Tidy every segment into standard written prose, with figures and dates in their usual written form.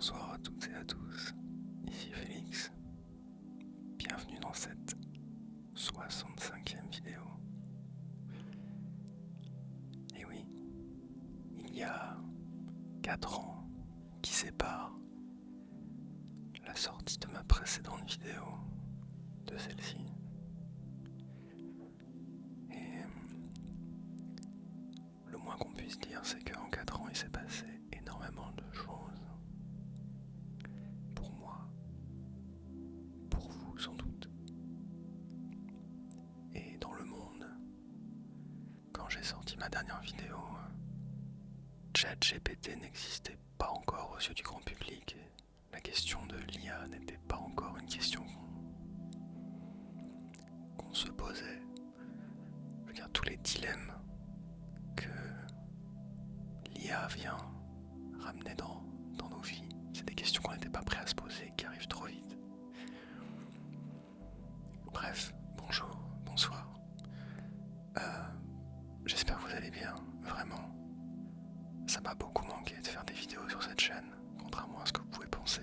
Bonsoir à toutes et à tous, ici Félix. Bienvenue dans cette 65e vidéo. Et oui, il y a 4 ans qui séparent la sortie de ma précédente vidéo de celle-ci. Et le moins qu'on puisse dire, c'est qu'en 4 ans, il s'est passé énormément de choses. Pour moi, pour vous sans doute. Et dans le monde, quand j'ai sorti ma dernière vidéo, ChatGPT n'existait pas encore aux yeux du grand public. Et la question de l'IA n'était pas encore une question qu'on se posait. Je veux dire, tous les dilemmes que l'IA vient ramener dans nos vies, c'est des questions qu'on n'était pas prêt à se poser, qui arrivent trop vite. Bref, bonjour, bonsoir. J'espère que vous allez bien, vraiment. Ça m'a beaucoup manqué de faire des vidéos sur cette chaîne, contrairement à ce que vous pouvez penser.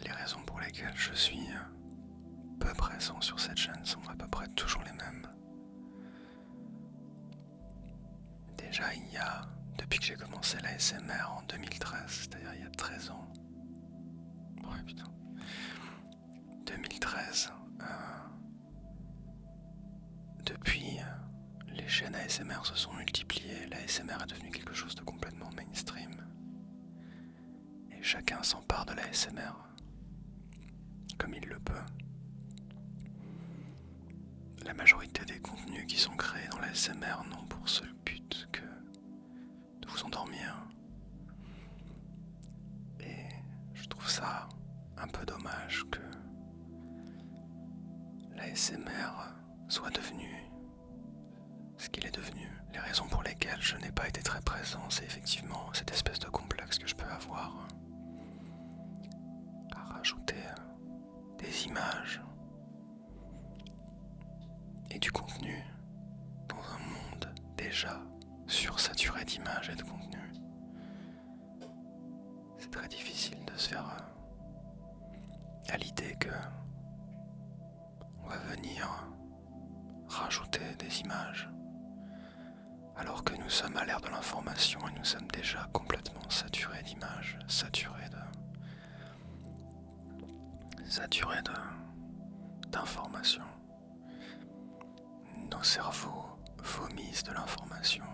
Les raisons pour lesquelles je suis peu présent sur cette chaîne sont à peu près toujours les mêmes. Déjà, depuis que j'ai commencé l'ASMR en 2013, c'est-à-dire il y a 13 ans. Ouais, putain. 2013. Depuis, les chaînes ASMR se sont multipliées, l'ASMR est devenu quelque chose de complètement mainstream. Et chacun s'empare de l'ASMR comme il le peut. La majorité des contenus qui sont créés dans l'ASMR n'ont pour seul but que de vous endormir. Et je trouve ça un peu dommage que l'ASMR soit devenu ce qu'il est devenu. Les raisons pour lesquelles je n'ai pas été très présent, c'est effectivement cette espèce de complexe que je peux avoir à rajouter des images et du contenu dans un monde déjà sursaturé d'images et de contenu. C'est très difficile de se faire à l'idée que on va venir rajouter des images alors que nous sommes à l'ère de l'information et nous sommes déjà complètement saturés d'images, saturés d'informations. Nos cerveaux vomissent de l'information.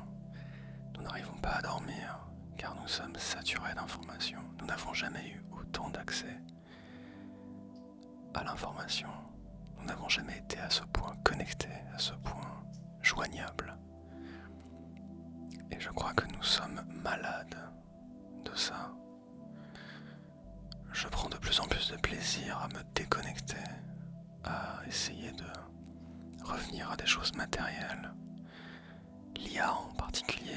Nous n'arrivons pas à dormir car nous sommes saturés d'informations. Nous n'avons jamais eu autant d'accès à l'information. Nous n'avons jamais été à ce point connectés, à ce point joignables. Et je crois que nous sommes malades de ça. Je prends de plus en plus de plaisir à me déconnecter, à essayer de revenir à des choses matérielles. L'IA en particulier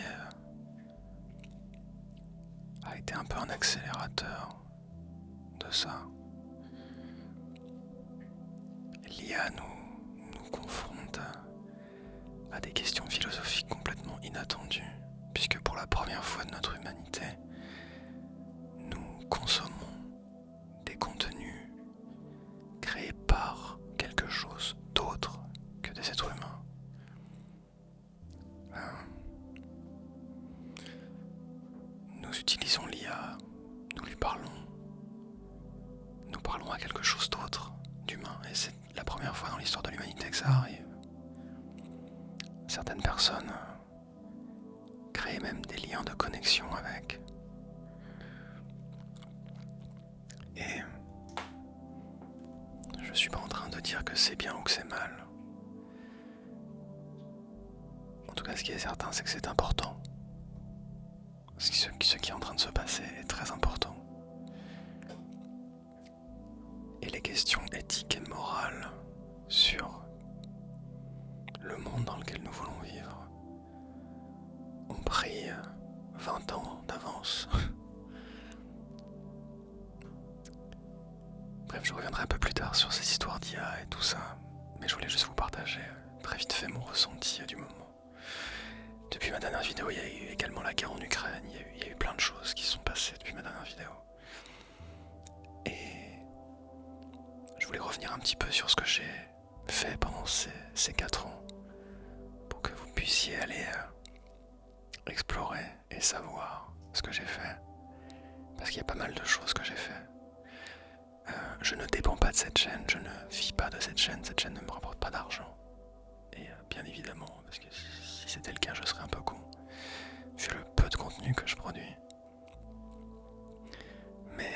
a été un peu un accélérateur de ça. L'IA nous confronte à des questions philosophiques complètement inattendues, puisque pour la première fois de notre humanité, nous consommons des contenus créés par quelque chose d'autre que des êtres humains. Nous utilisons l'IA, nous lui parlons, nous parlons à quelque chose d'autre, d'humain, et c'est la première fois dans l'histoire de l'humanité que ça arrive. Certaines personnes créent même des liens de connexion avec. Et je suis pas en train de dire que c'est bien ou que c'est mal. En tout cas, ce qui est certain, c'est que c'est important. Ce qui est en train de se passer est très important. Et les questions éthiques et morales sur le monde dans lequel nous voulons vivre ont pris 20 ans d'avance. Bref, je reviendrai un peu plus tard sur ces histoires d'IA et tout ça, mais je voulais juste vous partager très vite fait mon ressenti du moment. Depuis ma dernière vidéo, il y a eu également la guerre en Ukraine, il y a eu plein de choses explorer et savoir ce que j'ai fait. Parce qu'il y a pas mal de choses que j'ai fait. Je ne dépends pas de cette chaîne, je ne vis pas de cette chaîne ne me rapporte pas d'argent. Et bien évidemment, parce que si c'était le cas, je serais un peu con, vu le peu de contenu que je produis. Mais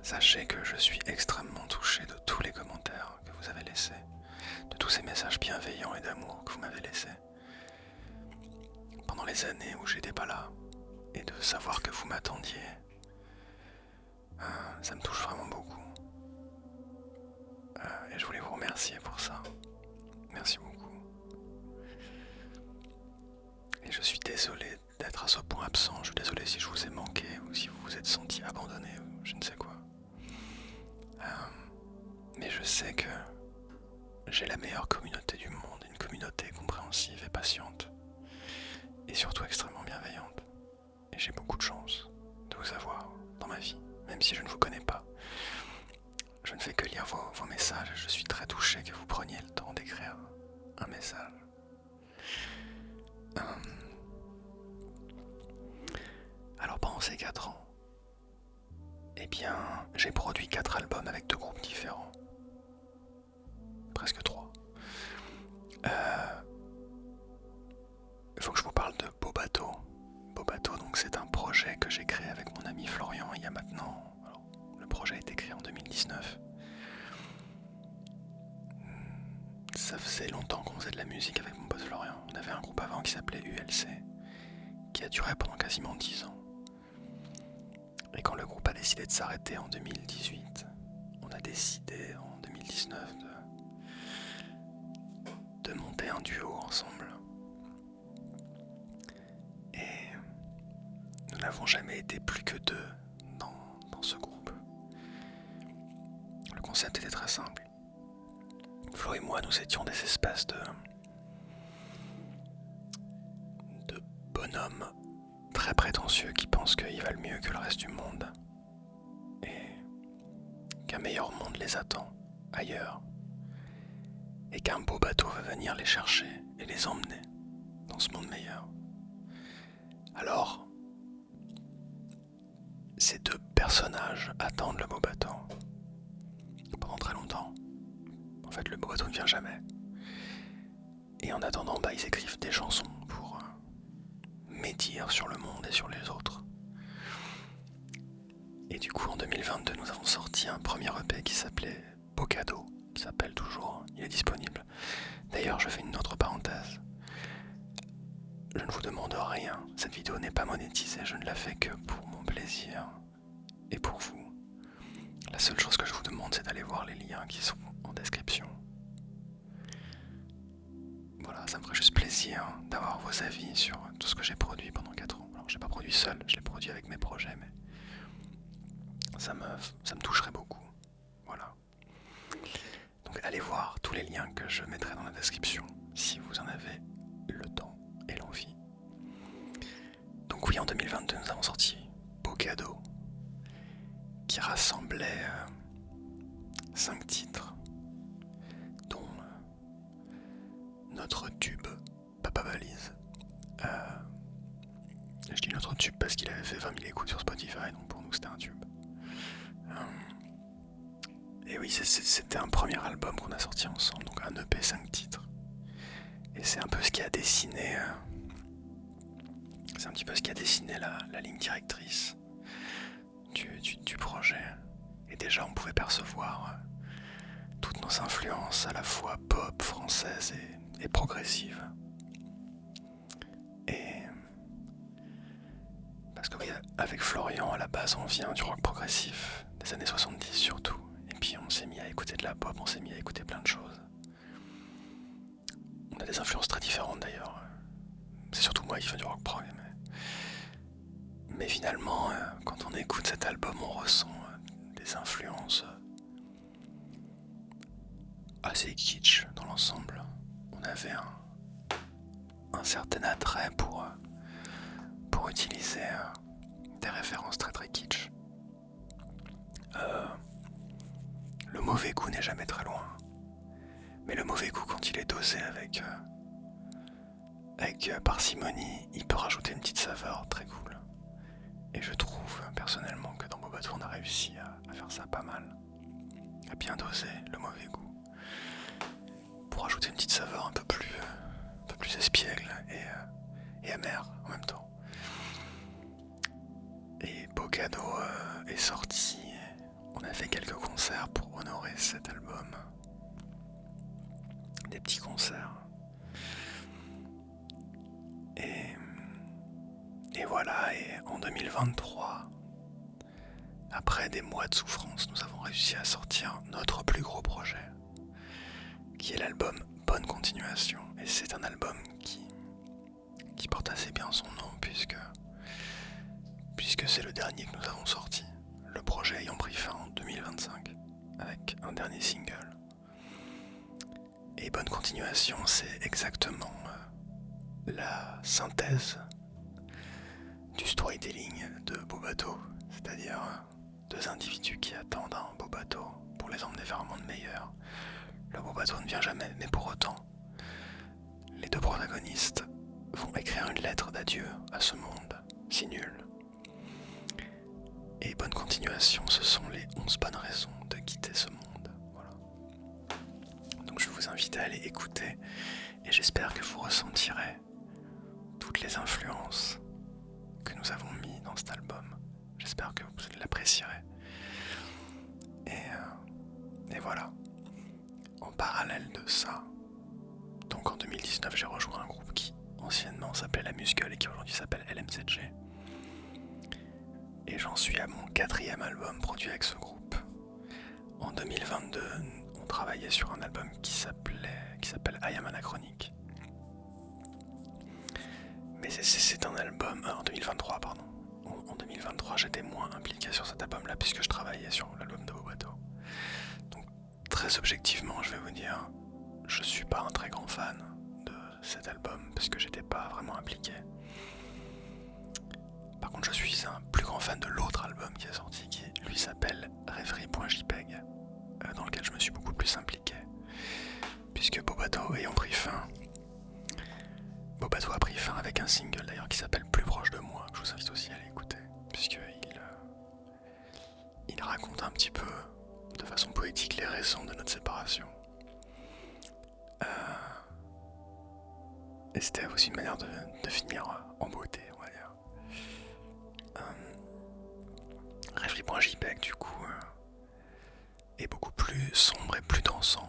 sachez que je suis extrêmement touché de tous les commentaires que vous avez laissés, de tous ces messages bienveillants et d'amour que vous m'avez laissés pendant les années où j'étais pas là, et de savoir que vous m'attendiez. Ça me touche vraiment beaucoup. Et je voulais vous remercier pour ça. Merci beaucoup. Et je suis désolé d'être à ce point absent. Je suis désolé si je vous ai manqué ou si vous vous êtes senti abandonné ou je ne sais quoi. Mais je sais que j'ai la meilleure communauté du monde, une communauté compréhensive et patiente. Et surtout extrêmement bienveillante. Et j'ai beaucoup de chance de vous avoir dans ma vie, même si je ne vous connais pas. Je ne fais que lire vos messages et je suis très touché que vous preniez le temps d'écrire un message. Alors pendant ces 4 ans, eh bien, j'ai produit 4 albums avec 2 groupes différents. Presque 3. Il faut que je vous parle de Beau Bateau. Beau Bateau, donc c'est un projet que j'ai créé avec mon ami Florian il y a maintenant... Alors, le projet a été créé en 2019. Ça faisait longtemps qu'on faisait de la musique avec mon pote Florian. On avait un groupe avant qui s'appelait ULC, qui a duré pendant quasiment 10 ans. Et quand le groupe a décidé de s'arrêter en 2018, on a décidé en 2019 de monter un duo ensemble. Et nous n'avons jamais été plus que 2 dans ce groupe. Le concept était très simple. Flo et moi, nous étions des espèces de bonhommes très prétentieux qui pensent qu'ils valent mieux que le reste du monde et qu'un meilleur monde les attend ailleurs et qu'un beau bateau va venir les chercher et les emmener dans ce monde meilleur. Alors, ces 2 personnages attendent le beau bateau pendant très longtemps. En fait, le beau bateau ne vient jamais. Et en attendant, ils écrivent des chansons pour médire sur le monde et sur les autres. Et du coup, en 2022, nous avons sorti un premier EP qui s'appelait Beau Cadeau. Il s'appelle toujours, il est disponible. D'ailleurs, je fais une autre parenthèse. Je ne vous demande rien. Cette vidéo n'est pas monétisée, je ne la fais que pour mon plaisir et pour vous. La seule chose que je vous demande, c'est d'aller voir les liens qui sont en description. Voilà, ça me ferait juste plaisir d'avoir vos avis sur tout ce que j'ai produit pendant 4 ans. Alors, je l'ai pas produit seul, je l'ai produit avec mes projets, mais ça me toucherait beaucoup. Voilà. Donc allez voir tous les liens que je mettrai dans la description si vous en avez le temps et l'envie. Donc oui, en 2022, nous avons sorti Beau Cadeau, qui rassemblait 5 titres, dont notre tube Papa Valise. Je dis notre tube parce qu'il avait fait 20 000 écoutes sur Spotify, donc pour nous c'était un tube. Et oui, c'était un premier album qu'on a sorti ensemble, donc un EP 5 titres. Et c'est un peu ce qui a dessiné... c'est un petit peu ce qui a dessiné la ligne directrice du projet. Et déjà, on pouvait percevoir toutes nos influences à la fois pop, françaises et progressives. Et... parce que oui, avec Florian, à la base, on vient du rock progressif, des années 70 surtout. Et puis on s'est mis à écouter de la pop, on s'est mis à écouter plein de choses. On a des influences très différentes d'ailleurs. C'est surtout moi qui fais du rock prog. Mais finalement, quand on écoute cet album, on ressent des influences assez kitsch dans l'ensemble. On avait un certain attrait pour utiliser des références très très kitsch. Le mauvais goût n'est jamais très loin. Mais le mauvais goût, quand il est dosé avec avec parcimonie, il peut rajouter une petite saveur très cool. Et je trouve personnellement que dans Bobato on a réussi à faire ça pas mal, à bien doser le mauvais goût, pour ajouter une petite saveur un peu plus espiègle et amère en même temps. Et Bocado est sorti, on a fait quelques concerts pour honorer cet album, des petits concerts. Et voilà, et en 2023, après des mois de souffrance, nous avons réussi à sortir notre plus gros projet, qui est l'album Bonne Continuation. Et c'est un album qui porte assez bien son nom, puisque c'est le dernier que nous avons sorti, le projet ayant pris fin en 2025, avec un dernier single. Et Bonne Continuation, c'est exactement la synthèse du storytelling de Bobato, c'est-à-dire deux individus qui attendent un beau bateau pour les emmener vers un monde meilleur. Le beau bateau ne vient jamais, mais pour autant, les deux protagonistes vont écrire une lettre d'adieu à ce monde si nul. Et Bonne Continuation, ce sont les 11 bonnes raisons de quitter ce monde. Voilà. Donc je vous invite à aller écouter, et j'espère que vous ressentirez toutes les influences que nous avons mis dans cet album. J'espère que vous l'apprécierez. Et voilà. En parallèle de ça, donc en 2019, j'ai rejoint un groupe qui anciennement s'appelait La Muscle et qui aujourd'hui s'appelle LMZG. Et j'en suis à mon 4e album produit avec ce groupe. En 2022, on travaillait sur un album qui s'appelle I Am Anachronique. Mais c'est un album... en 2023, pardon. En 2023, j'étais moins impliqué sur cet album-là puisque je travaillais sur l'album de Bobato. Donc, très objectivement, je vais vous dire, je suis pas un très grand fan de cet album parce que j'étais pas vraiment impliqué. Par contre, je suis un plus grand fan de l'autre album qui est sorti, qui lui s'appelle Rêverie.jpg, dans lequel je me suis beaucoup plus impliqué. Puisque Bobato ayant pris fin... Bobato a pris fin avec un single d'ailleurs qui s'appelle Plus proche de moi, que je vous invite aussi à l'écouter, puisqu'il raconte un petit peu, de façon poétique, les raisons de notre séparation. Et c'était aussi une manière de finir en beauté, on va dire. Rêverie.jpg du coup est beaucoup plus sombre et plus dansant,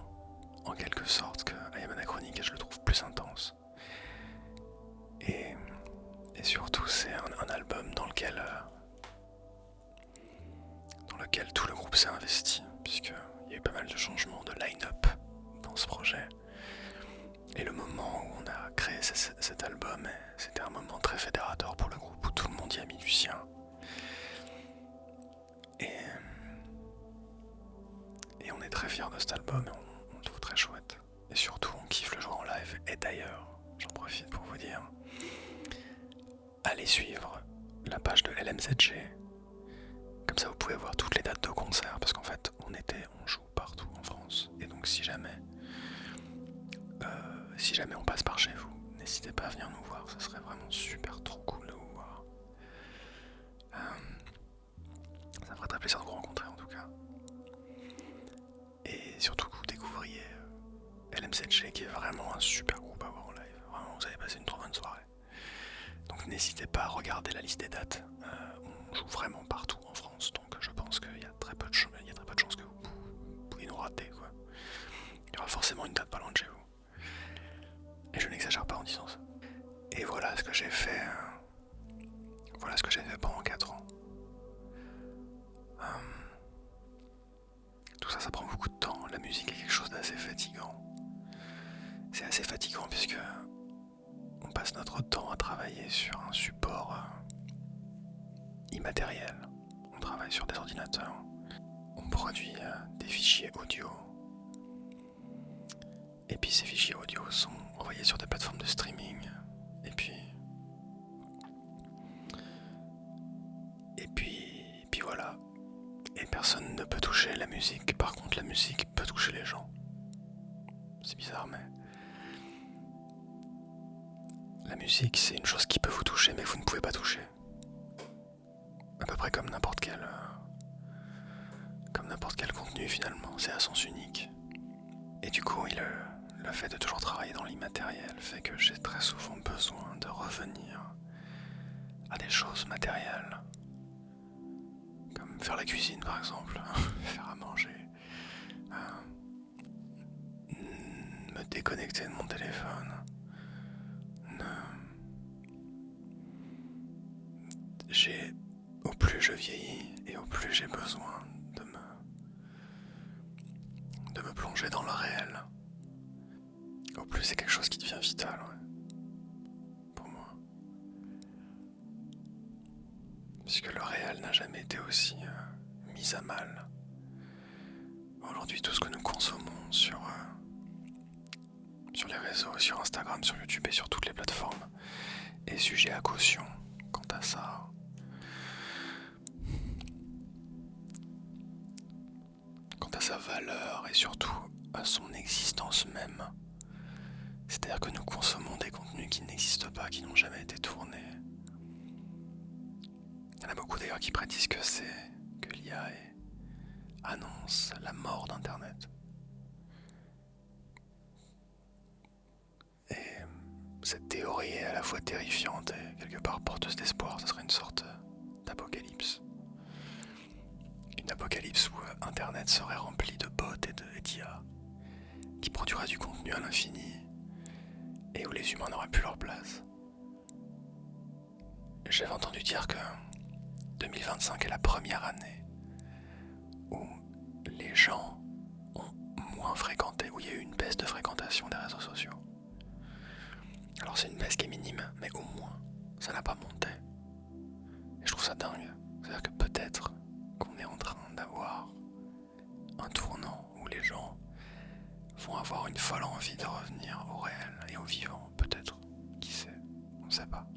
en quelque sorte, que I Am Anachronique, et je le trouve plus intense. Et surtout, c'est un album dans lequel tout le groupe s'est investi, puisqu'il y a eu pas mal de changements de line-up dans ce projet. Et le moment où on a créé cet album, c'était un moment très fédérateur pour le groupe, où tout le monde y a mis du sien. Et on est très fiers de cet album, et on le trouve très chouette. Et surtout, on kiffe le jouer en live. Et d'ailleurs, j'en profite pour vous dire, allez suivre la page de LMZG. Comme ça, vous pouvez voir toutes les dates de concert, parce qu'en fait, on joue partout en France. Et donc, si jamais on passe par chez vous, n'hésitez pas à venir nous voir. Ça serait vraiment super trop cool de vous voir. Ça me ferait très plaisir de vous rencontrer en tout cas. Et surtout que vous découvriez LMZG, qui est vraiment un super groupe à voir en live. Vraiment, vous allez passer une trop bonne soirée. Donc n'hésitez pas à regarder la liste des dates. On joue vraiment partout en France, donc je pense qu'il y a très peu de chances que vous pouvez nous rater, quoi. Il y aura forcément une date pas loin de chez vous. Et je n'exagère pas en disant ça. Et voilà ce que j'ai fait. Pendant 4 ans. Tout ça, ça prend beaucoup de temps. La musique est quelque chose d'assez fatigant. C'est assez fatigant puisque on passe notre temps à travailler sur un support immatériel. On travaille sur des ordinateurs. On produit des fichiers audio. Et puis ces fichiers audio sont envoyés sur des plateformes de streaming. Et puis voilà. Et personne ne peut toucher la musique. Par contre, la musique peut toucher les gens. C'est bizarre, mais La musique, c'est une chose qui peut vous toucher, mais vous ne pouvez pas toucher. À peu près comme n'importe quel contenu finalement, c'est à sens unique. Et du coup, le fait de toujours travailler dans l'immatériel fait que j'ai très souvent besoin de revenir à des choses matérielles. Comme faire la cuisine par exemple, faire à manger, me déconnecter de mon téléphone. Au plus je vieillis et au plus j'ai besoin de me plonger dans le réel, au plus c'est quelque chose qui devient vital, ouais, pour moi. Puisque le réel n'a jamais été aussi mis à mal. Aujourd'hui, tout ce que nous consommons sur les réseaux, sur Instagram, sur YouTube et sur toutes les plateformes est sujet à caution quant à sa valeur et surtout à son existence même. C'est-à-dire que nous consommons des contenus qui n'existent pas, qui n'ont jamais été tournés. Il y en a beaucoup d'ailleurs qui prédisent que l'IA annonce la mort d'Internet. Et cette théorie est à la fois terrifiante et quelque part porteuse d'espoir. Ce serait une sorte d'apocalypse. Une apocalypse où Internet serait rempli de bots et d'IA qui produira du contenu à l'infini et où les humains n'auraient plus leur place. J'avais entendu dire que 2025 est la première année où les gens ont moins fréquenté, où il y a eu une baisse de fréquentation des réseaux sociaux. Alors c'est une baisse qui est minime, mais au moins ça n'a pas monté. Et je trouve ça dingue. C'est-à-dire que peut-être qu'on est en train d'avoir un tournant où les gens vont avoir une folle envie de revenir au réel et au vivant, peut-être. Qui sait? On ne sait pas.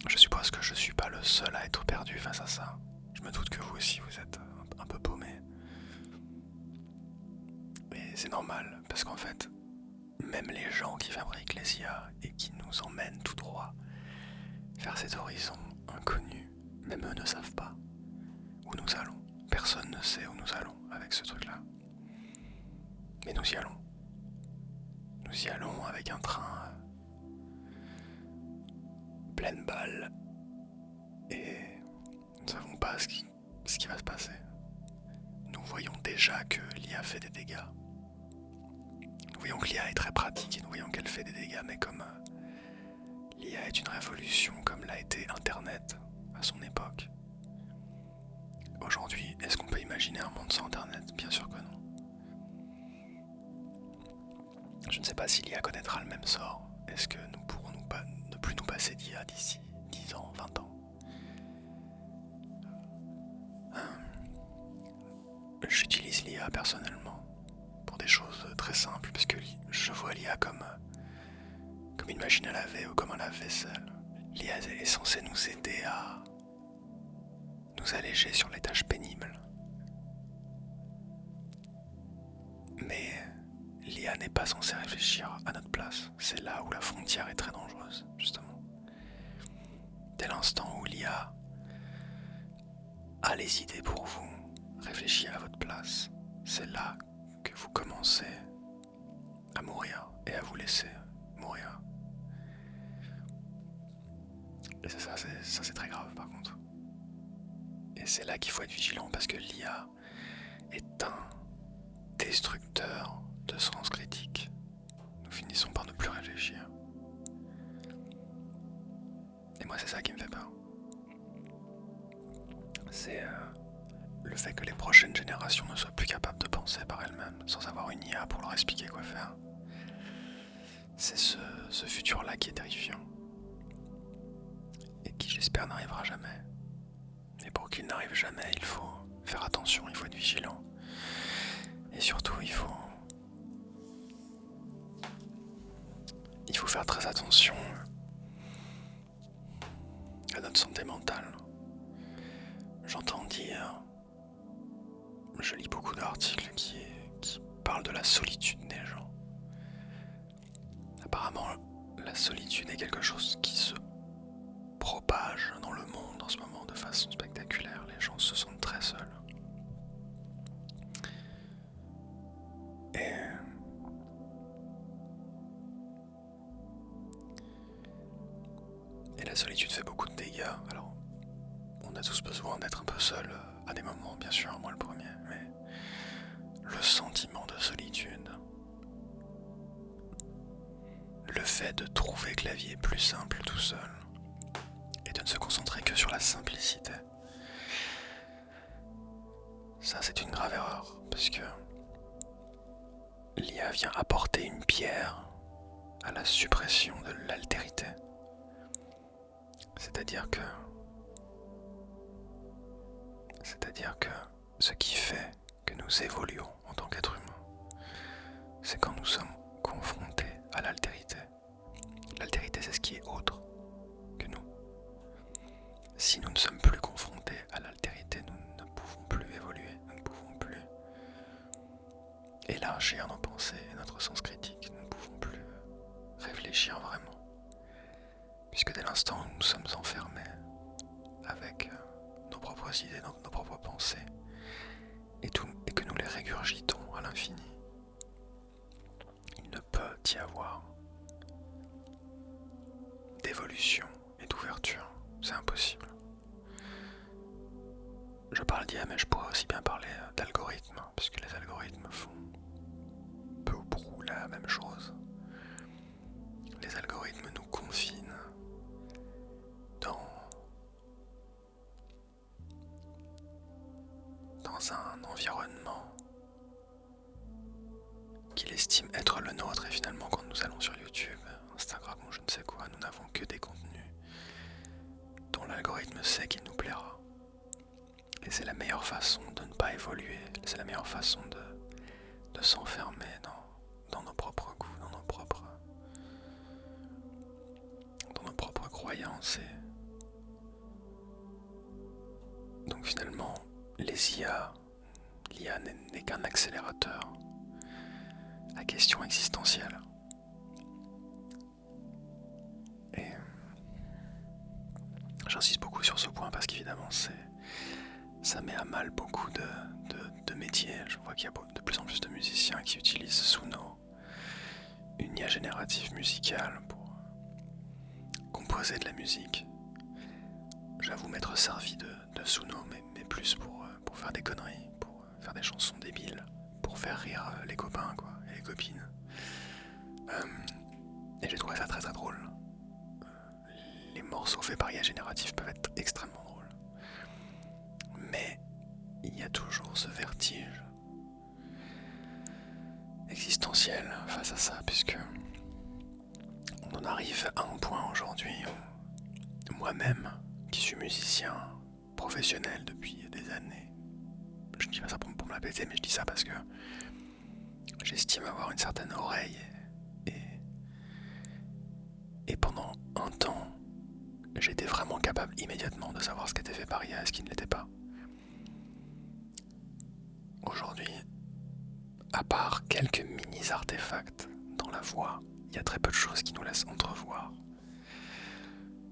Je suppose que je suis pas le seul à être perdu face à ça. Je me doute que vous aussi vous êtes un peu paumé. Et c'est normal, parce qu'en fait, même les gens qui fabriquent les IA et qui nous emmènent tout droit vers cet horizon inconnu, même eux ne savent pas où nous allons. Personne ne sait où nous allons avec ce truc-là. Mais nous y allons. Nous y allons avec un train pleine balle et nous ne savons pas ce qui va se passer. Nous voyons déjà que l'IA fait des dégâts. Nous voyons que l'IA est très pratique et nous voyons qu'elle fait des dégâts, mais comme l'IA est une révolution comme l'a été Internet à son époque. Aujourd'hui, est-ce qu'on peut imaginer un monde sans Internet? Bien sûr que non. Je ne sais pas si l'IA connaîtra le même sort. Est-ce que nous pourrons ne plus nous passer d'IA d'ici 10 ans, 20 ans? J'utilise l'IA personnellement pour des choses très simples, parce que je vois l'IA comme une machine à laver ou comme un lave-vaisselle. L'IA est censée nous aider à nous alléger sur les tâches pénibles. Mais l'IA n'est pas censée réfléchir à notre place. C'est là où la frontière est très dangereuse, justement. Dès l'instant où l'IA a les idées pour vous, réfléchit à votre place, c'est là que vous commencez à mourir et à vous laisser mourir. Et ça c'est très grave par contre. Et c'est là qu'il faut être vigilant parce que l'IA est un destructeur de sens critique. Nous finissons par ne plus réfléchir. Et moi c'est ça qui me fait peur. C'est le fait que les prochaines générations ne soient plus capables de penser par elles-mêmes sans avoir une IA pour leur expliquer quoi faire. C'est ce futur-là qui est terrifiant. Et qui j'espère n'arrivera jamais. Et pour qu'il n'arrive jamais, il faut faire attention, il faut être vigilant. Et surtout, il faut faire très attention à notre santé mentale. J'entends dire, je lis beaucoup d'articles qui parlent de la solitude des gens. apparemment, la solitude est quelque chose qui se propage dans le monde en ce moment de façon spectaculaire. Les gens se sentent très seuls. Et la solitude fait beaucoup de dégâts. Alors, on a tous besoin d'être un peu seul à des moments, bien sûr, moi le premier, mais le sentiment de solitude, le fait de trouver que la vie est plus simple tout seul, et de ne se concentrer que sur la simplicité, ça c'est une grave erreur, parce que l'IA vient apporter une pierre à la suppression de l'altérité. C'est-à-dire que ce qui fait que nous évoluons en tant qu'être humain, c'est quand nous sommes confrontés à l'altérité. L'altérité, c'est ce qui est autre que nous. Si nous ne sommes plus confrontés à l'altérité, nous ne pouvons plus évoluer, nous ne pouvons plus élargir nos pensées et notre sens critique, nous ne pouvons plus réfléchir vraiment. Puisque dès l'instant où nous sommes enfermés avec nos propres idées, nos propres pensées, et que nous les régurgitons à l'infini, il ne peut y avoir d'évolution et d'ouverture. C'est impossible. Je parle d'IA, mais je pourrais aussi bien parler d'algorithmes, puisque les algorithmes font peu ou prou la même chose. Les algorithmes nous confinent dans un environnement qu'il estime être le nôtre, et finalement quand nous allons sur YouTube, Instagram ou je ne sais quoi, nous n'avons que des contenus dont l'algorithme sait qu'il nous plaira. Et c'est la meilleure façon de ne pas évoluer, c'est la meilleure façon de s'enfermer dans nos propres goûts, dans nos propres croyances. Et donc finalement, l'IA n'est qu'un accélérateur à question existentielle. Et j'insiste beaucoup sur ce point parce qu'évidemment ça met à mal beaucoup de métiers. Je vois qu'il y a de plus en plus de musiciens qui utilisent Suno, une IA générative musicale, pour composer de la musique. J'avoue m'être servi de Suno, mais plus pour faire des conneries, pour faire des chansons débiles, pour faire rire les copains quoi, et les copines. Et j'ai trouvé ça très très drôle. Les morceaux faits par IA générative peuvent être extrêmement drôles. Mais il y a toujours ce vertige existentiel face à ça, puisque on en arrive à un point aujourd'hui où moi-même, qui suis musicien professionnel depuis des années, je ne dis pas ça pour me la péter, mais je dis ça parce que j'estime avoir une certaine oreille, et pendant un temps, j'étais vraiment capable immédiatement de savoir ce qui était fait par IA et ce qui ne l'était pas. Aujourd'hui, à part quelques mini-artefacts dans la voix, il y a très peu de choses qui nous laissent entrevoir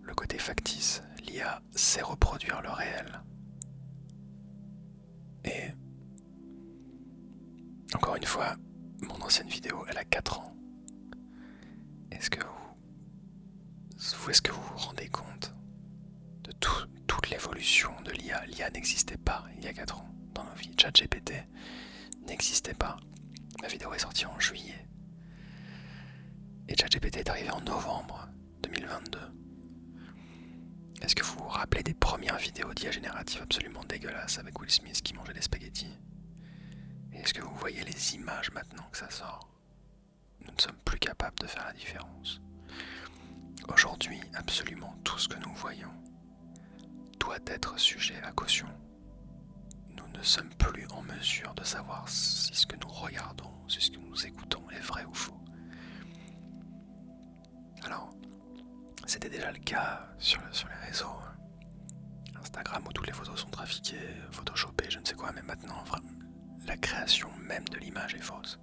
le côté factice. L'IA sait reproduire le réel. Et encore une fois, mon ancienne vidéo, elle a 4 ans. Est-ce que vous vous rendez compte de toute l'évolution de l'IA? L'IA n'existait pas il y a 4 ans dans nos vies. ChatGPT n'existait pas. Ma vidéo est sortie en juillet. Et ChatGPT est arrivé en novembre 2022. Est-ce que vous vous rappelez des premières vidéos d'IA générative absolument dégueulasses avec Will Smith qui mangeait des spaghettis? Et est-ce que vous voyez les images maintenant que ça sort? Nous ne sommes plus capables de faire la différence. Aujourd'hui, absolument tout ce que nous voyons doit être sujet à caution. Nous ne sommes plus en mesure de savoir si ce que nous regardons, si ce que nous écoutons est vrai ou faux. Alors, c'était déjà le cas sur les réseaux Instagram où toutes les photos sont trafiquées, photoshopées, je ne sais quoi, mais maintenant, vraiment, la création même de l'image est fausse.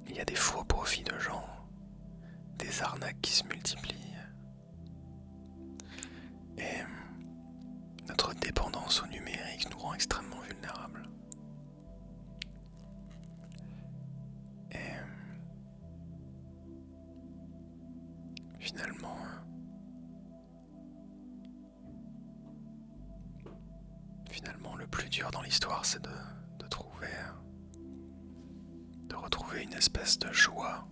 Il y a des faux profils de gens des arnaques qui se multiplient. Et notre dépendance au numérique nous rend extrêmement vulnérables. Et finalement, le plus dur dans l'histoire, c'est de retrouver une espèce de joie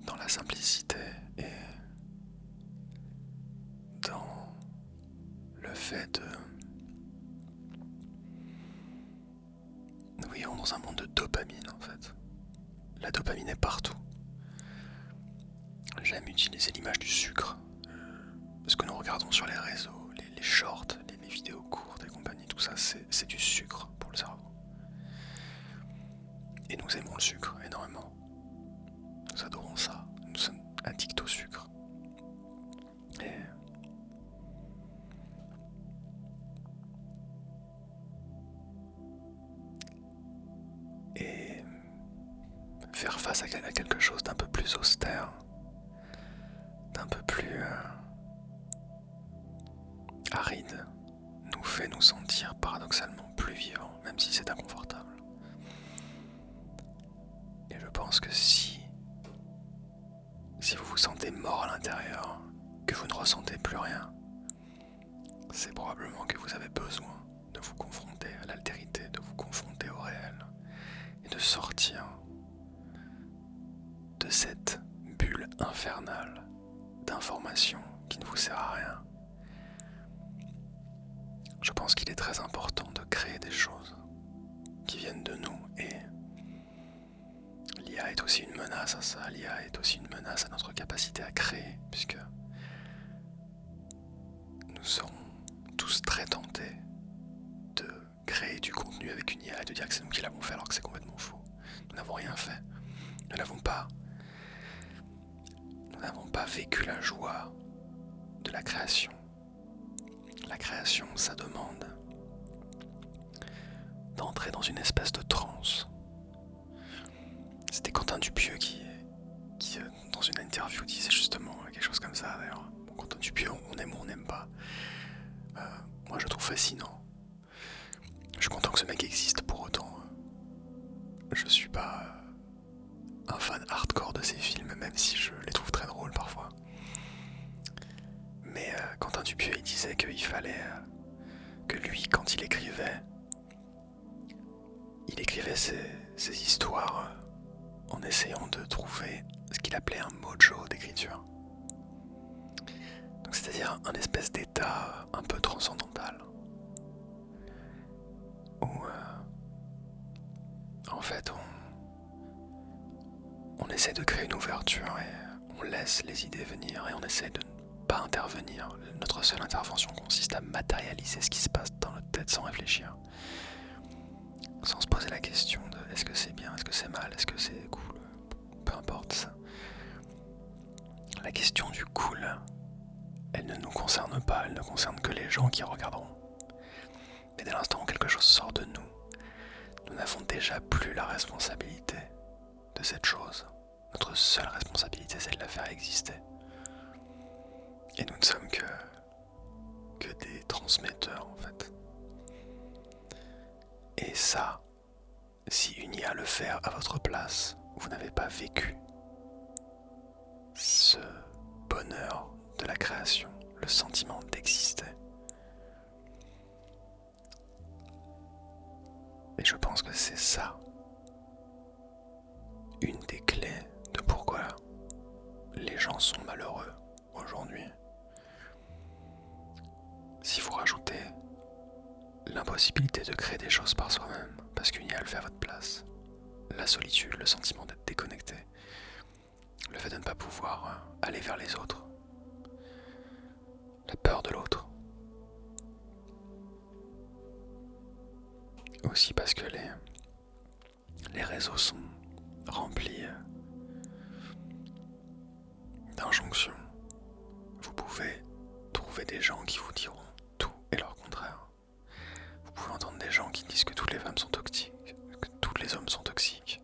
dans la simplicité et dans le fait de nous vivons dans un monde de dopamine en fait. La dopamine est partout. J'aime utiliser l'image du sucre. Ce que nous regardons sur les réseaux, les shorts, les vidéos courtes et compagnie, tout ça c'est du sucre pour le cerveau. Et nous aimons le sucre énormément. Nous adorons ça. Nous sommes addicts au sucre. Et faire face à quelque chose d'un peu plus austère, d'un peu plus aride, nous fait nous sentir paradoxalement plus vivants, même si c'est inconfortable. Et je pense que si vous vous sentez mort à l'intérieur, que vous ne ressentez plus rien, c'est probablement que vous avez besoin de vous confronter à l'altérité, de vous confronter au réel, et de sortir de cette bulle infernale d'informations qui ne vous sert à rien. Je pense qu'il est très important de créer des choses qui viennent de nous, et l'IA est aussi une menace à ça. L'IA est aussi une menace à notre capacité à créer, puisque nous serons tous très tentés de créer du contenu avec une IA et de dire que c'est nous qui l'avons fait alors que c'est complètement faux. Nous n'avons rien fait. Nous n'avons pas vécu la joie de la création. La création, ça demande d'entrer dans une espèce de transe. C'était Quentin Dupieux qui dans une interview disait justement quelque chose comme ça d'ailleurs. Bon, Quentin Dupieux, on aime ou on n'aime pas. Moi je le trouve fascinant. Je suis content que ce mec existe, pour autant. Je suis pas un fan hardcore de ses films, même si je les trouve très drôles parfois. Mais Quentin Dupieux, il disait qu'il fallait que lui, quand il écrivait ses histoires en essayant de trouver ce qu'il appelait un mojo d'écriture. Donc c'est-à-dire un espèce d'état un peu transcendantal. Où en fait on essaie de créer une ouverture et on laisse les idées venir et on essaie de ne pas intervenir. Notre seule intervention consiste à matérialiser ce qui se passe dans notre tête sans réfléchir. Sans se poser la question de est-ce que c'est bien, est-ce que c'est mal, est-ce que c'est cool, peu importe ça. La question du cool, elle ne nous concerne pas, elle ne concerne que les gens qui regarderont. Mais dès l'instant où quelque chose sort de nous, nous n'avons déjà plus la responsabilité de cette chose. Notre seule responsabilité, c'est de la faire exister. Et nous ne sommes que des transmetteurs en fait. Et ça, si une IA le fait à votre place, vous n'avez pas vécu ce bonheur de la création, le sentiment d'exister. Et je pense que c'est ça, une des clés de pourquoi les gens sont malheureux aujourd'hui. Si vous rajoutez l'impossibilité de créer des choses par soi-même, parce qu'une IA le fait à votre place, la solitude, le sentiment d'être déconnecté, le fait de ne pas pouvoir aller vers les autres, la peur de l'autre, aussi parce que les réseaux sont remplis d'injonctions. Vous pouvez trouver des gens qui vous diront tout et leur contraire. Vous pouvez entendre des gens qui disent que toutes les femmes sont toxiques, que tous les hommes sont toxiques.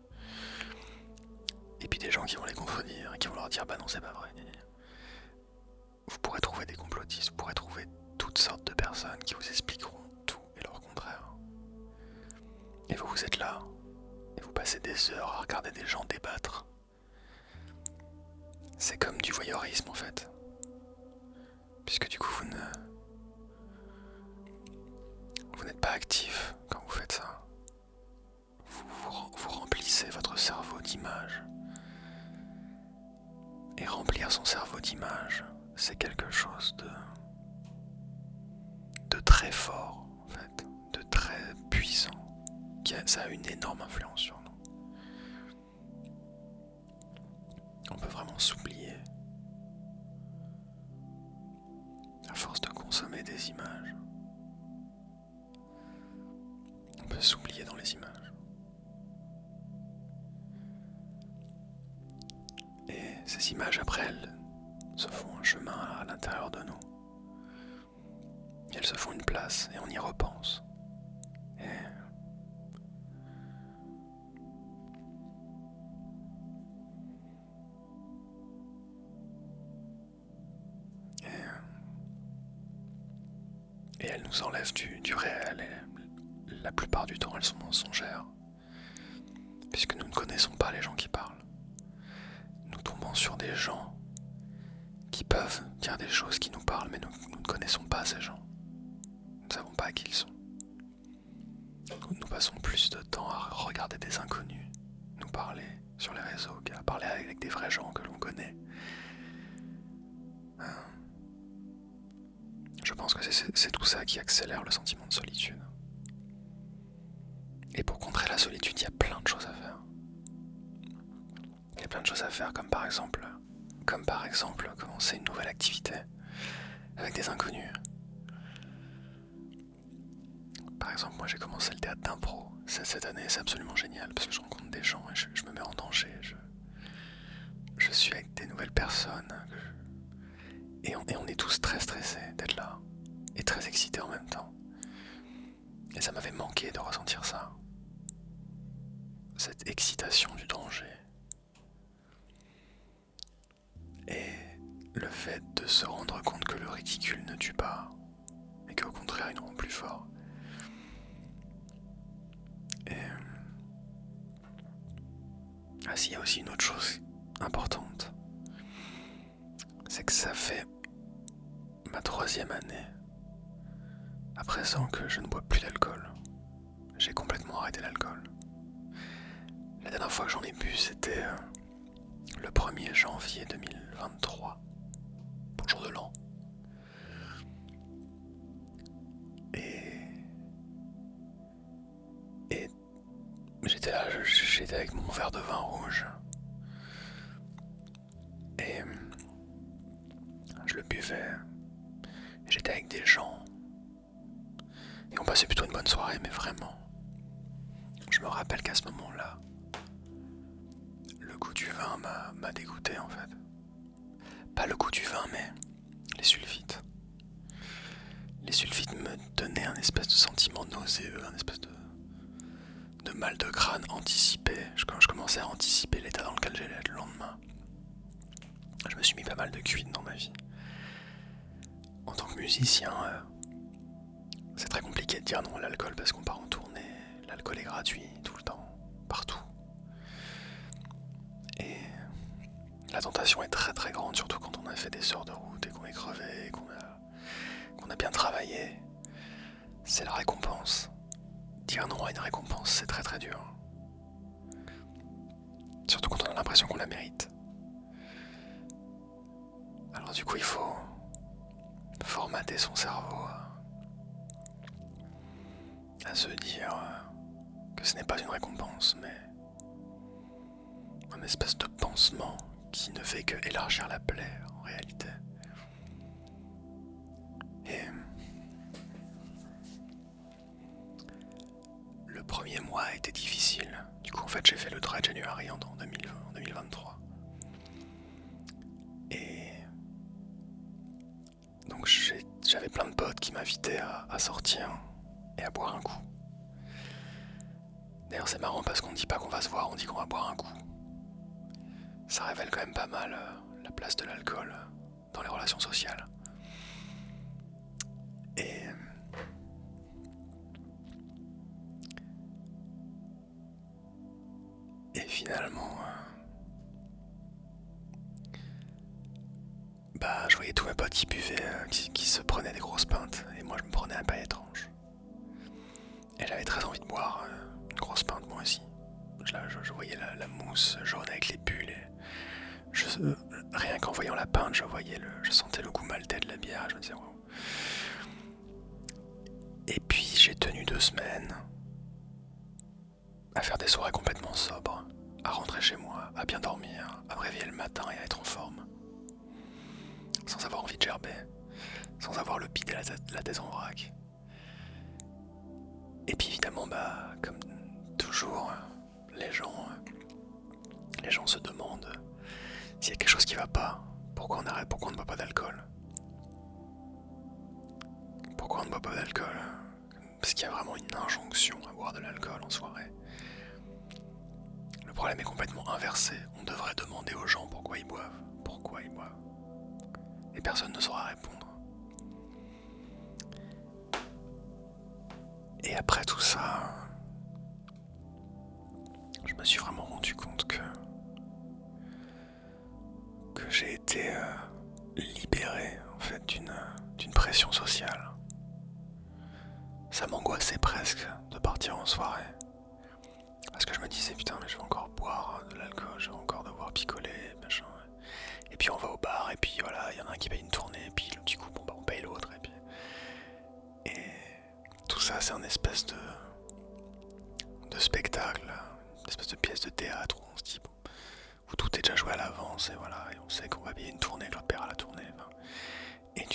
Et puis des gens qui vont vont les contredire et qui vont leur dire bah non c'est pas vrai. Vous pourrez trouver des complotistes, vous pourrez trouver toutes sortes de personnes qui vous expliqueront tout et leur contraire. Et vous êtes là, et vous passez des heures à regarder des gens débattre. C'est comme du voyeurisme en fait. Puisque du coup vous n'êtes pas actif quand vous faites ça. Vous remplissez votre cerveau d'images. Et remplir son cerveau d'images, c'est quelque chose de très fort, en fait, de très puissant. Ça a une énorme influence sur nous. On peut vraiment s'oublier à force de consommer des images. On peut s'oublier dans les images. Et ces images, après, elles se font un chemin à l'intérieur de nous. Et elles se font une place et on y repense. Et elles nous enlèvent du réel et la plupart du temps elles sont mensongères. Puisque nous ne connaissons pas les gens qui parlent. Nous tombons sur des gens qui peuvent dire des choses qui nous parlent, mais nous ne connaissons pas ces gens. Nous ne savons pas qui ils sont. Nous passons plus de temps à regarder des inconnus, nous parler sur les réseaux, qu'à parler avec des vrais gens que l'on connaît. Je pense que c'est tout ça qui accélère le sentiment de solitude. Et pour contrer la solitude, il y a plein de choses à faire. Il y a plein de choses à faire, comme par exemple commencer une nouvelle activité avec des inconnus. Par exemple, moi j'ai commencé le théâtre d'impro. Cette année, c'est absolument génial parce que je rencontre des gens et je me mets en danger. Je suis avec des nouvelles personnes. Et on est tous très stressés d'être là. Et très excités en même temps. Et ça m'avait manqué de ressentir ça. Cette excitation du danger. Et le fait de se rendre compte que le ridicule ne tue pas. Et qu'au contraire, il nous rend plus fort. Et... Ah si, il y a aussi une autre chose importante. C'est que ça fait ma 3e année à présent que je ne bois plus d'alcool. J'ai complètement arrêté l'alcool. La dernière fois que j'en ai bu, c'était le 1er janvier 2023, pour le jour de l'an. Et j'étais là, j'étais avec mon verre de vin rouge. Et je le buvais. J'étais avec des gens. Et on passait plutôt une bonne soirée, mais vraiment. Je me rappelle qu'à ce moment-là, le goût du vin m'a dégoûté en fait. Pas le goût du vin, mais les sulfites. Les sulfites me donnaient un espèce de sentiment nauséeux, un espèce de mal de crâne anticipé. Quand je commençais à anticiper l'état dans lequel j'allais être le lendemain. Je me suis mis pas mal de cuite dans ma vie. En tant que musicien, c'est très compliqué de dire non à l'alcool parce qu'on part en tournée. L'alcool est gratuit tout le temps, partout. Et la tentation est très très grande, surtout quand on a fait des heures de route et qu'on est crevé, qu'on a bien travaillé. C'est la récompense. Dire non à une récompense, c'est très très dur. Surtout quand on a l'impression qu'on la mérite. Alors du coup, il faut formater son cerveau à se dire que ce n'est pas une récompense, mais un espèce de pansement qui ne fait que élargir la plaie en réalité. Et le premier mois a été difficile. Du coup, en fait, j'ai fait le Dry January en 2023. Et donc, j'avais plein de potes qui m'invitaient à sortir et à boire un coup. D'ailleurs, c'est marrant parce qu'on dit pas qu'on va se voir, on dit qu'on va boire un coup. ça révèle quand même pas mal la place de l'alcool dans les relations sociales. Et finalement, je voyais tous mes potes qui buvaient, qui se prenaient des grosses pintes, et moi je me prenais un paille étrange. Et j'avais très envie de boire une grosse pinte moi aussi. Je voyais la mousse jaune avec les bulles, et rien qu'en voyant la pinte, je sentais le goût maltais de la bière, et je me disais wow. Et puis j'ai tenu 2 semaines à faire des soirées complètement sobres, à rentrer chez moi, à bien dormir, à me réveiller le matin et à être en forme. Sans avoir envie de gerber, sans avoir le bide et la tête en vrac. Et puis évidemment, comme toujours, les gens se demandent s'il y a quelque chose qui va pas, pourquoi on arrête, pourquoi on ne boit pas d'alcool. Pourquoi on ne boit pas d'alcool? Parce qu'il y a vraiment une injonction à boire de l'alcool en soirée. Le problème est complètement inversé. On devrait demander aux gens pourquoi ils boivent. Pourquoi ils boivent. Et personne ne saura répondre. Et après tout ça, je me suis vraiment rendu compte que j'ai été libéré en fait d'une pression sociale. Ça m'angoissait presque de partir en soirée. Parce que je me disais putain mais je vais encore boire de l'alcool, je vais encore devoir picoler, machin. Et puis on va au bar et puis voilà, il y en a un qui paye une tournée et puis du coup on paye l'autre et tout ça c'est un espèce de spectacle, une espèce de pièce de théâtre où on se dit où tout est déjà joué à l'avance et voilà, et on sait qu'on va payer une tournée, que l'autre paiera la tournée. Et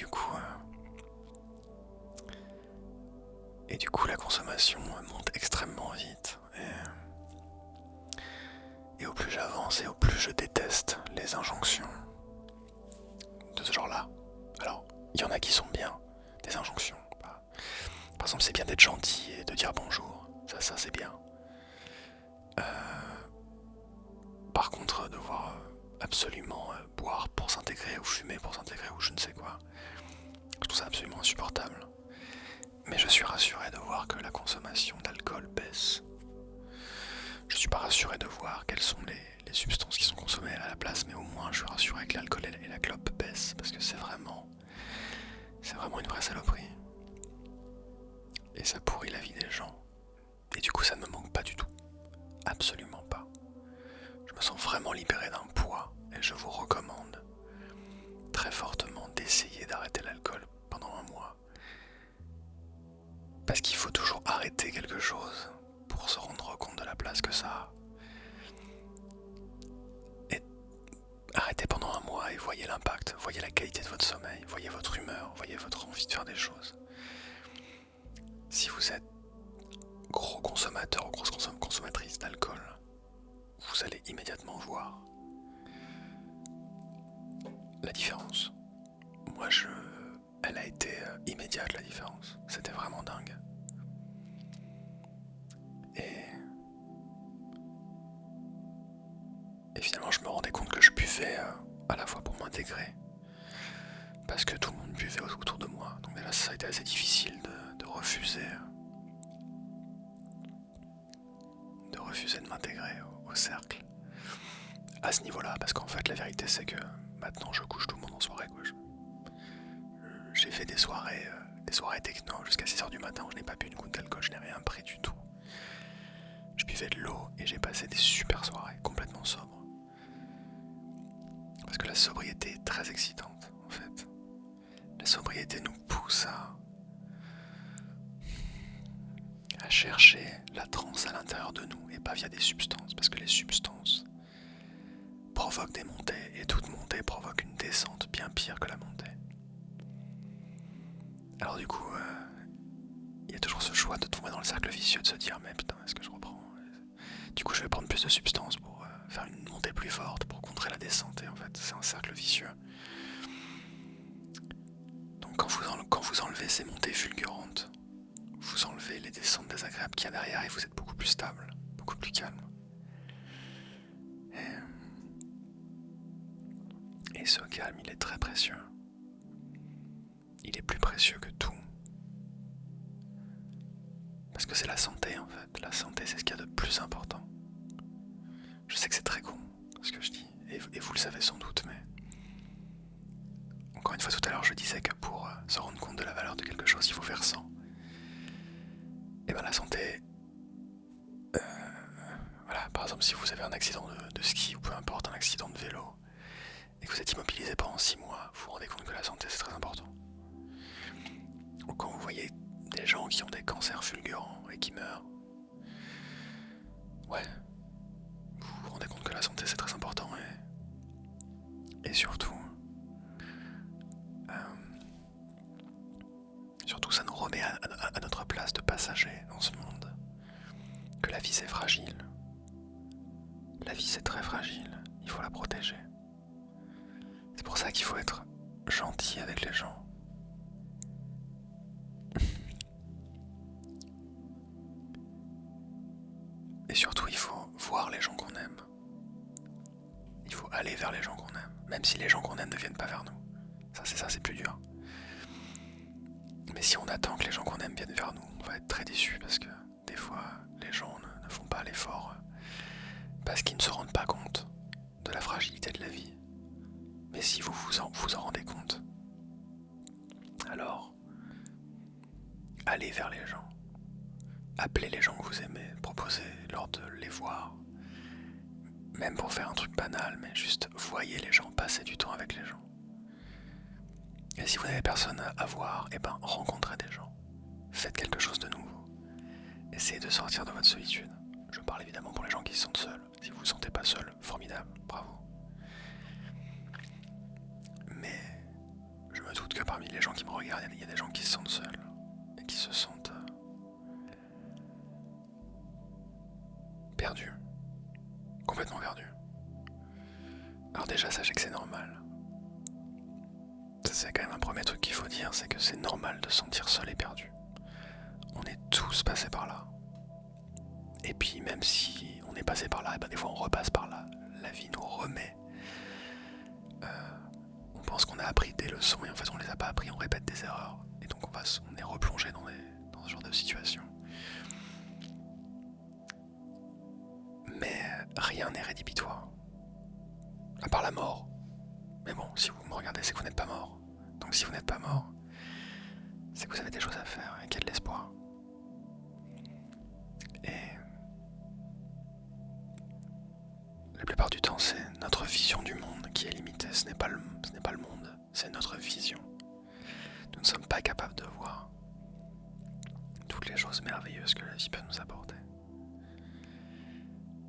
du coup la consommation monte extrêmement vite. Et au plus j'avance et au plus je déteste les injonctions de ce genre-là. Alors, il y en a qui sont bien, des injonctions. Par exemple, c'est bien d'être gentil et de dire bonjour. Ça c'est bien. Par contre, devoir absolument boire pour s'intégrer ou fumer pour s'intégrer ou je ne sais quoi, je trouve ça absolument insupportable. Mais je suis rassuré de voir que la consommation d'alcool baisse. Je suis pas rassuré de voir quelles sont les substances qui sont consommées à la place, mais au moins je suis rassuré que l'alcool et la clope baissent, parce que c'est vraiment une vraie saloperie. Et ça pourrit la vie des gens. Et du coup ça ne me manque pas du tout. Absolument pas. Je me sens vraiment libéré d'un poids, et je vous recommande très fortement d'essayer d'arrêter l'alcool pendant un mois. Parce qu'il faut toujours arrêter quelque chose pour se rendre compte de la place que ça a. Et arrêtez pendant un mois et voyez l'impact, voyez la qualité de votre sommeil, voyez votre humeur, voyez votre envie de faire des choses. Si vous êtes gros consommateur ou grosse consommatrice d'alcool, vous allez immédiatement voir la différence. Moi, elle a été immédiate la différence. C'était vraiment dingue. Et finalement, je me rendais compte que je buvais à la fois pour m'intégrer, parce que tout le monde buvait autour de moi. Donc déjà, ça a été assez difficile de refuser de m'intégrer au cercle à ce niveau-là, parce qu'en fait, la vérité, c'est que maintenant, je couche tout le monde en soirée, quoi. J'ai fait des soirées techno jusqu'à 6h du matin où je n'ai pas bu une goutte d'alcool, je n'ai rien pris du tout. Je buvais de l'eau et j'ai passé des super soirées complètement sobres. Parce que la sobriété est très excitante, en fait. La sobriété nous pousse à chercher la transe à l'intérieur de nous et pas via des substances, parce que les substances provoquent des montées et toute montée provoque une descente bien pire que la montée. Alors du coup, il y a toujours ce choix de tomber dans le cercle vicieux, de se dire mais putain, est-ce que je reprends? Du coup je vais prendre plus de substances pour faire une montée plus forte, pour contrer la descente, et en fait c'est un cercle vicieux. Donc quand vous enlevez ces montées fulgurantes, vous enlevez les descentes désagréables qu'il y a derrière et vous êtes beaucoup plus stable, beaucoup plus calme. Et ce calme, il est très précieux. Il est plus précieux que tout. Parce que c'est la santé en fait. La santé, c'est ce qu'il y a de plus important. Je sais que c'est très con ce que je dis, et vous le savez sans doute, mais encore une fois tout à l'heure je disais que pour se rendre compte de la valeur de quelque chose, il faut faire 100. Et bien la santé, voilà, par exemple si vous avez un accident de ski ou peu importe, un accident de vélo, et que vous êtes immobilisé pendant 6 mois, vous vous rendez compte que la santé c'est très important. Ou quand vous voyez des gens qui ont des cancers fulgurants et qui meurent, ouais, vous vous rendez compte que la santé c'est très important, et surtout, ça nous remet à notre place de passager dans ce monde, que la vie c'est fragile. La vie c'est très fragile, il faut la protéger. C'est pour ça qu'il faut être gentil avec les gens. Et surtout, il faut voir les gens qu'on aime. Il faut aller vers les gens qu'on aime, même si les gens qu'on aime ne viennent pas vers nous. Ça c'est plus dur. Mais si on attend que les gens qu'on aime viennent vers nous, on va être très déçus parce que des fois, les gens ne font pas l'effort parce qu'ils ne se rendent pas compte de la fragilité de la vie. Mais si vous en rendez compte, alors allez vers les gens. Appelez les gens que vous aimez, proposez-leur de les voir. Même pour faire un truc banal, mais juste voyez les gens, passez du temps avec les gens. Et si vous n'avez personne à voir, rencontrez des gens. Faites quelque chose de nouveau. Essayez de sortir de votre solitude. Je parle évidemment pour les gens qui se sentent seuls. Si vous ne vous sentez pas seul, formidable, bravo. Mais je me doute que parmi les gens qui me regardent, il y a des gens qui se sentent seuls et qui se sentent perdus, complètement perdus. Alors déjà, sachez que c'est normal. C'est quand même un premier truc qu'il faut dire, c'est que c'est normal de se sentir seul et perdu. On est tous passés par là. Et puis même si on est passé par là, des fois on repasse par là. La vie nous remet. On pense qu'on a appris des leçons et en fait on les a pas appris, on répète des erreurs. Et donc on est replongé dans ce genre de situation. Mais rien n'est rédhibitoire. À part la mort. Mais bon, si vous me regardez, c'est que vous n'êtes pas mort. Donc si vous n'êtes pas mort, c'est que vous avez des choses à faire et qu'il y a de l'espoir. Et la plupart du temps, c'est notre vision du monde qui est limitée. Ce n'est pas le monde, c'est notre vision. Nous ne sommes pas capables de voir toutes les choses merveilleuses que la vie peut nous apporter.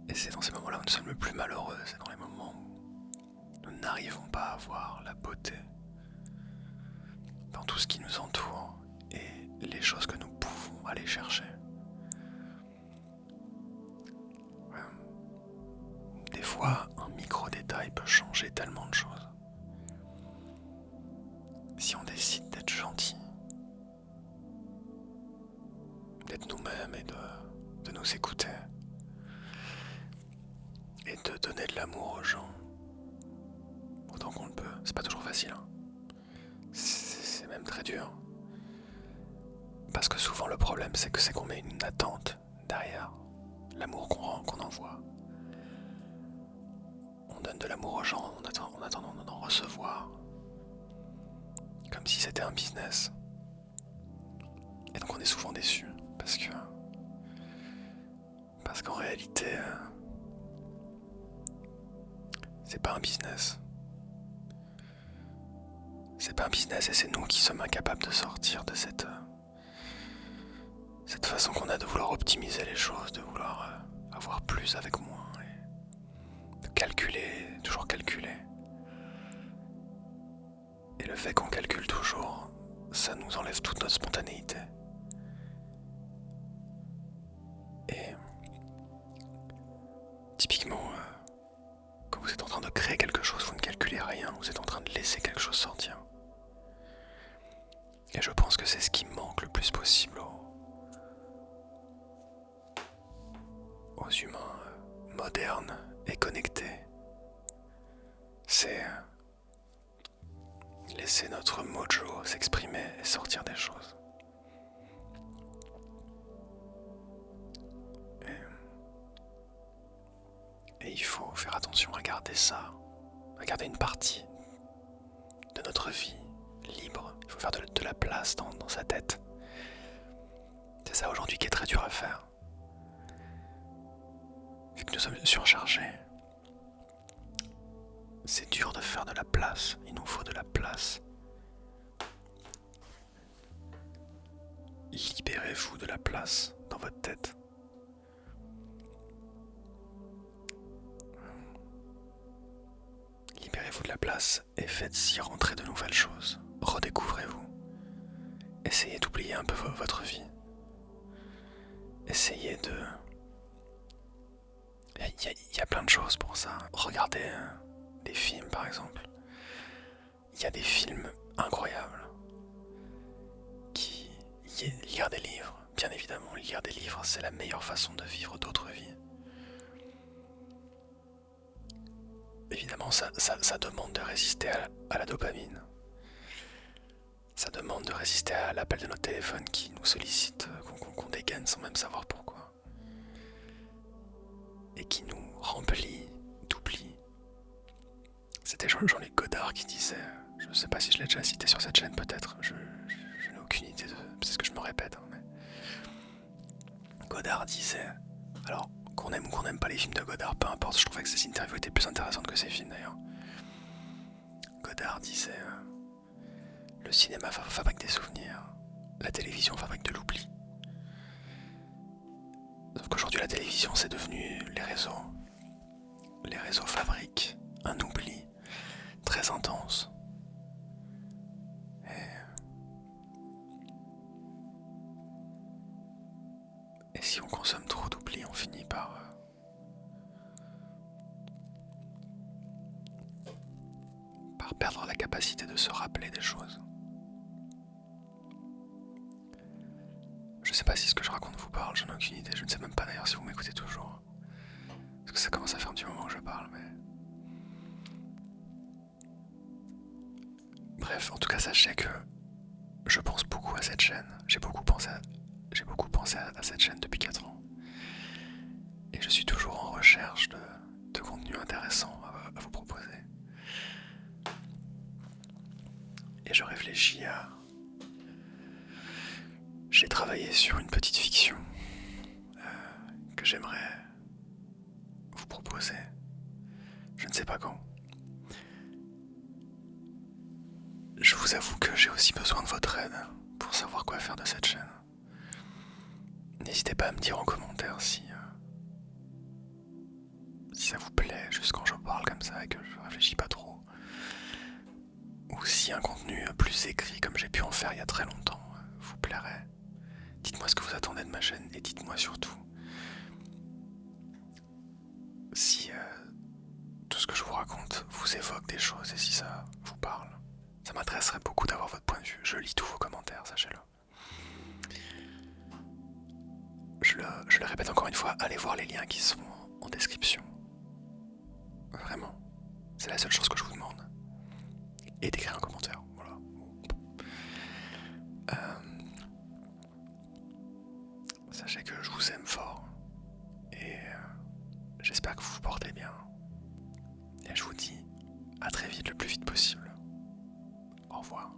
Et c'est dans ces moments-là où nous sommes le plus malheureux, c'est dans les moments où nous n'arrivons pas à voir la beauté dans tout ce qui nous entoure et les choses que nous pouvons aller chercher. Des fois, un micro-détail peut changer tellement de choses. Si on décide d'être gentil, d'être nous-mêmes et de nous écouter, et de donner de l'amour aux gens, autant qu'on le peut. C'est pas toujours facile, hein. C'est même très dur. Parce que souvent le problème c'est qu'on met une attente derrière l'amour qu'on envoie. On donne de l'amour aux gens en attendant d'en recevoir. Comme si c'était un business. Et donc on est souvent déçu parce qu'en réalité c'est pas un business. C'est pas un business et c'est nous qui sommes incapables de sortir de cette façon qu'on a de vouloir optimiser les choses, de vouloir avoir plus avec moins et de calculer, toujours calculer. Et le fait qu'on calcule toujours, ça nous enlève toute notre spontanéité. Et typiquement, quand vous êtes en train de créer quelque chose, vous ne calculez rien, vous êtes en train de laisser quelque chose sortir. Et je pense que c'est ce qui manque le plus possible aux humains modernes et connectés. C'est laisser notre mojo s'exprimer et sortir des choses. Et il faut faire attention à garder ça, à garder une partie de notre vie libre. Il faut faire de la place dans sa tête. C'est ça aujourd'hui qui est très dur à faire. Vu que nous sommes surchargés, c'est dur de faire de la place. Il nous faut de la place. Libérez-vous de la place dans votre tête. Libérez-vous de la place et faites-y rentrer de nouvelles choses. Redécouvrez-vous. Essayez d'oublier un peu votre vie. Essayez de... Il y a plein de choses pour ça. Regardez des films par exemple. Il y a des films incroyables. Lire des livres, bien évidemment, lire des livres, c'est la meilleure façon de vivre d'autres vies. Évidemment, ça demande de résister à la dopamine. Ça demande de résister à l'appel de notre téléphone qui nous sollicite, qu'on dégaine sans même savoir pourquoi. Et qui nous remplit d'oubli. C'était Jean-Luc Godard qui disait, je ne sais pas si je l'ai déjà cité sur cette chaîne peut-être, je n'ai aucune idée de... C'est ce que je me répète, hein, mais... Godard disait... Alors, qu'on aime ou qu'on n'aime pas les films de Godard, peu importe, je trouvais que ses interviews étaient plus intéressantes que ses films d'ailleurs. Godard disait... le cinéma fabrique des souvenirs, la télévision fabrique de l'oubli. Sauf qu'aujourd'hui la télévision c'est devenu les réseaux. Les réseaux fabriquent un oubli très intense. Et si on consomme trop d'oubli, on finit par perdre la capacité de se rappeler des choses. Je sais pas si ce que je raconte vous parle, j'en ai aucune idée, je ne sais même pas d'ailleurs si vous m'écoutez toujours. Parce que ça commence à faire un petit moment que je parle, mais... Bref, en tout cas sachez que je pense beaucoup à cette chaîne, j'ai beaucoup pensé à cette chaîne depuis 4 ans. Et je suis toujours en recherche de contenu intéressant à vous proposer. Et je réfléchis à... J'ai travaillé sur une petite fiction que j'aimerais vous proposer. Je ne sais pas quand. Je vous avoue que j'ai aussi besoin de votre aide pour savoir quoi faire de cette chaîne. N'hésitez pas à me dire en commentaire si ça vous plaît, juste quand je parle comme ça et que je réfléchis pas trop. Ou si un contenu plus écrit, comme j'ai pu en faire il y a très longtemps, vous plairait. Dites-moi ce que vous attendez de ma chaîne et dites-moi surtout si tout ce que je vous raconte vous évoque des choses et si ça vous parle. Ça m'intéresserait beaucoup d'avoir votre point de vue. Je lis tous vos commentaires, sachez-le. Je le répète encore une fois, allez voir les liens qui sont en description. Vraiment. C'est la seule chose que je vous demande. Et d'écrire un commentaire. Voilà. Sachez que je vous aime fort. Et j'espère que vous vous portez bien. Et je vous dis à très vite, le plus vite possible. Au revoir.